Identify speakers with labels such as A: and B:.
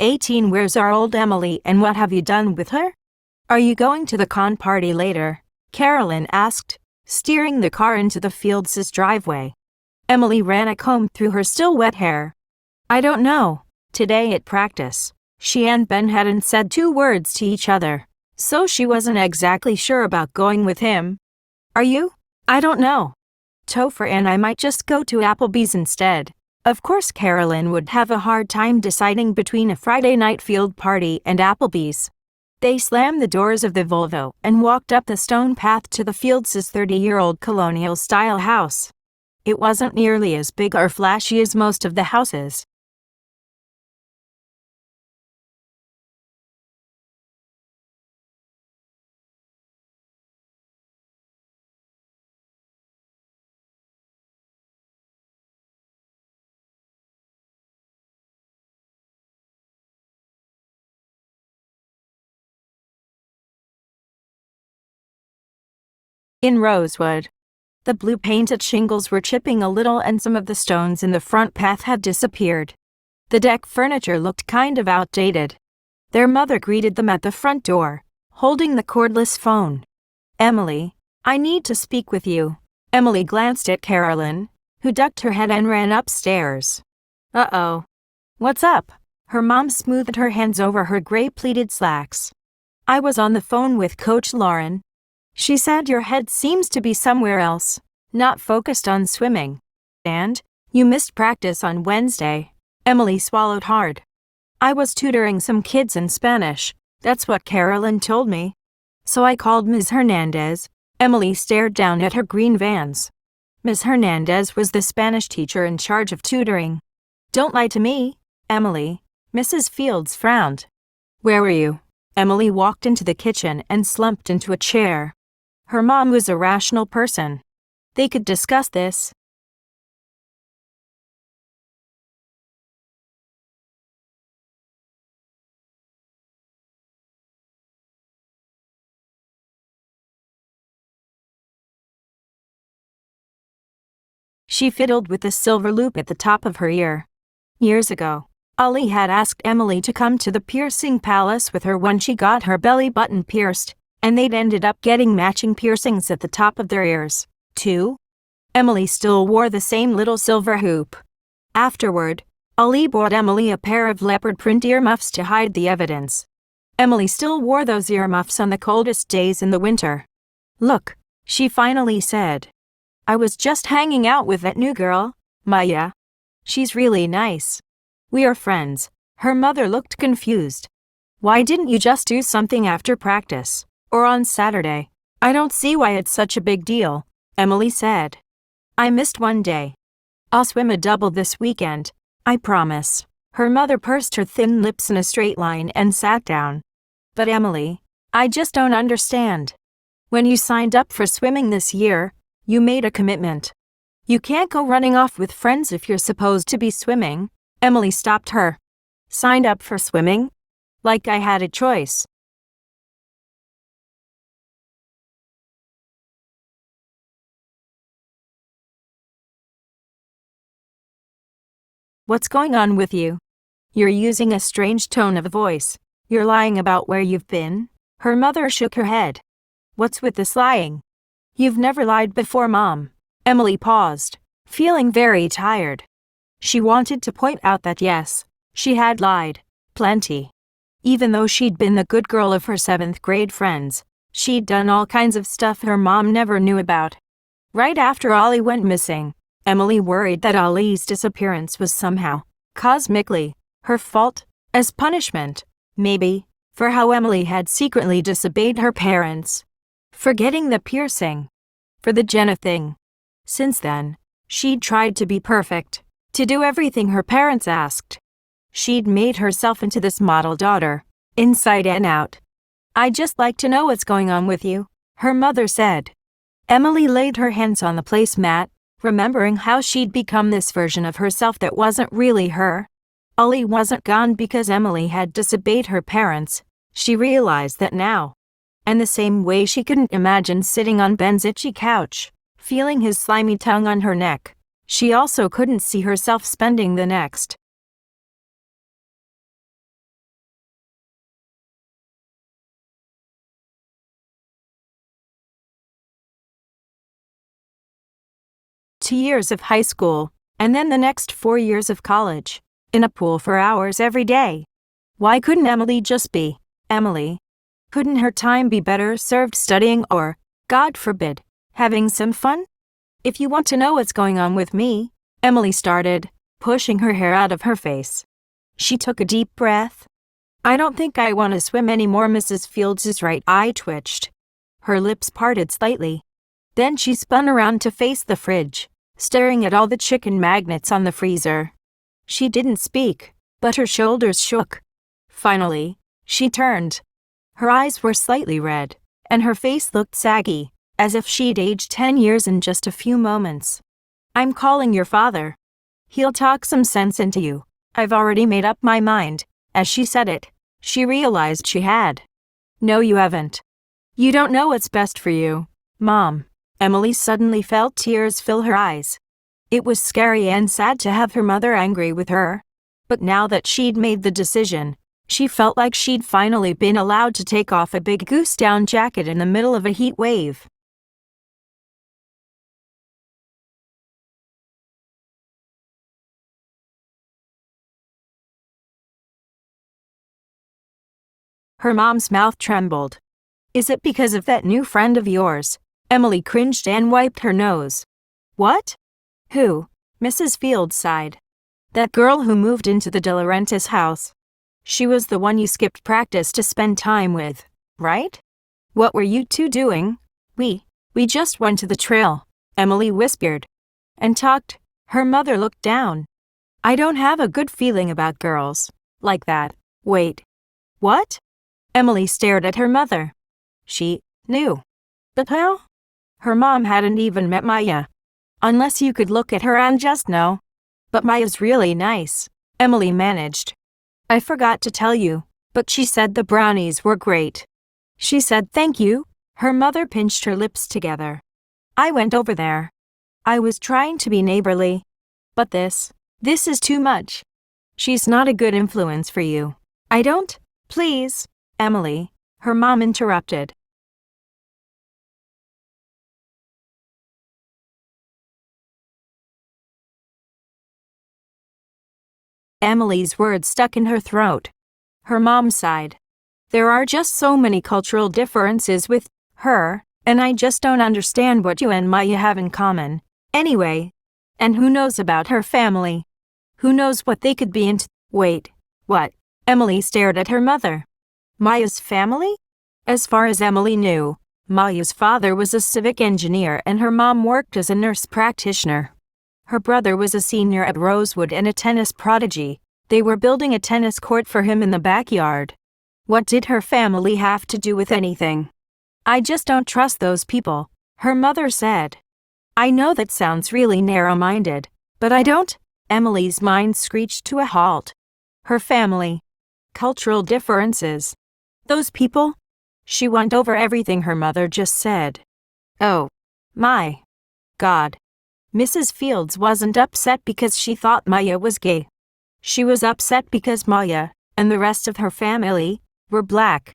A: 18. Where's our old Emily and what have you done with her? Are you going to the con party later? Carolyn asked, steering the car into the Fields' driveway. Emily ran a comb through her still wet hair. I don't know. Today at practice, she and Ben hadn't said 2 words to each other, so she wasn't exactly sure about going with him. Are you? I don't know. Topher and I might just go to Applebee's instead. Of course Carolyn would have a hard time deciding between a Friday night field party and Applebee's. They slammed the doors of the Volvo and walked up the stone path to the Fields' 30-year-old colonial-style house. It wasn't nearly as big or flashy as most of the houses. In Rosewood, the blue-painted shingles were chipping a little and some of the stones in the front path had disappeared. The deck furniture looked kind of outdated. Their mother greeted them at the front door, holding the cordless phone. Emily, I need to speak with you. Emily glanced at Carolyn, who ducked her head and ran upstairs. Uh-oh. What's up? Her mom smoothed her hands over her gray pleated slacks. I was on the phone with Coach Lauren. She said your head seems to be somewhere else, not focused on swimming. And you missed practice on Wednesday. Emily swallowed hard. I was tutoring some kids in Spanish, that's what Carolyn told me. So I called Ms. Hernandez. Emily stared down at her green Vans. Ms. Hernandez was the Spanish teacher in charge of tutoring. Don't lie to me, Emily. Mrs. Fields frowned. Where were you? Emily walked into the kitchen and slumped into a chair. Her mom was a rational person. They could discuss this. She fiddled with the silver loop at the top of her ear. Years ago, Ollie had asked Emily to come to the piercing palace with her when she got her belly button pierced, and they'd ended up getting matching piercings at the top of their ears, too. Emily still wore the same little silver hoop. Afterward, Ollie bought Emily a pair of leopard print earmuffs to hide the evidence. Emily still wore those earmuffs on the coldest days in the winter. Look, she finally said. I was just hanging out with that new girl, Maya. She's really nice. We are friends. Her mother looked confused. Why didn't you just do something after practice, or on Saturday? I don't see why it's such a big deal, Emily said. I missed one day. I'll swim a double this weekend, I promise. Her mother pursed her thin lips in a straight line and sat down. But Emily, I just don't understand. When you signed up for swimming this year, you made a commitment. You can't go running off with friends if you're supposed to be swimming. Emily stopped her. Signed up for swimming? Like I had a choice. What's going on with you? You're using a strange tone of voice. You're lying about where you've been? Her mother shook her head. What's with this lying? You've never lied before, Mom. Emily paused, feeling very tired. She wanted to point out that yes, she had lied, plenty. Even though she'd been the good girl of her 7th grade friends, she'd done all kinds of stuff her mom never knew about. Right after Ollie went missing, Emily worried that Ollie's disappearance was somehow, cosmically, her fault, as punishment, maybe, for how Emily had secretly disobeyed her parents. For getting the piercing. For the Jenna thing. Since then, she'd tried to be perfect, to do everything her parents asked. She'd made herself into this model daughter, inside and out. I'd just like to know what's going on with you, her mother said. Emily laid her hands on the placemat, remembering how she'd become this version of herself that wasn't really her. Ollie wasn't gone because Emily had disobeyed her parents. She realized that now. And the same way she couldn't imagine sitting on Ben's itchy couch, feeling his slimy tongue on her neck, she also couldn't see herself spending the next 2 years of high school, and then the next 4 years of college, in a pool for hours every day. Why couldn't Emily just be Emily? Couldn't her time be better served studying or, God forbid, having some fun? If you want to know what's going on with me, Emily started, pushing her hair out of her face. She took a deep breath. I don't think I want to swim anymore. Mrs. Fields' right eye twitched. Her lips parted slightly. Then she spun around to face the fridge, staring at all the chicken magnets on the freezer. She didn't speak, but her shoulders shook. Finally, she turned. Her eyes were slightly red, and her face looked saggy, as if she'd aged 10 years in just a few moments. I'm calling your father. He'll talk some sense into you. I've already made up my mind. As she said it, she realized she had. No, you haven't. You don't know what's best for you, Mom. Emily suddenly felt tears fill her eyes. It was scary and sad to have her mother angry with her. But now that she'd made the decision, she felt like she'd finally been allowed to take off a big goose-down jacket in the middle of a heat wave. Her mom's mouth trembled. Is it because of that new friend of yours? Emily cringed and wiped her nose. What? Who? Mrs. Fields sighed. That girl who moved into the De Laurentiis house. She was the one you skipped practice to spend time with, right? What were you two doing? We just went to the trail, Emily whispered. And talked. Her mother looked down. I don't have a good feeling about girls like that. Wait. What? Emily stared at her mother. She knew. But how? Her mom hadn't even met Maya. Unless you could look at her and just know. But Maya's really nice, Emily managed. I forgot to tell you, but she said the brownies were great. She said thank you. Her mother pinched her lips together. I went over there. I was trying to be neighborly. But this is too much. She's not a good influence for you. I don't, please, Emily, her mom interrupted. Emily's words stuck in her throat. Her mom sighed. There are just so many cultural differences with her, and I just don't understand what you and Maya have in common. Anyway, and who knows about her family? Who knows what they could be into? Wait, what? Emily stared at her mother. Maya's family? As far as Emily knew, Maya's father was a civic engineer and her mom worked as a nurse practitioner. Her brother was a senior at Rosewood and a tennis prodigy. They were building a tennis court for him in the backyard. What did her family have to do with anything? I just don't trust those people, her mother said. I know that sounds really narrow-minded, but I don't. Emily's mind screeched to a halt. Her family. Cultural differences. Those people? She went over everything her mother just said. Oh, my God. Mrs. Fields wasn't upset because she thought Maya was gay. She was upset because Maya, and the rest of her family, were black.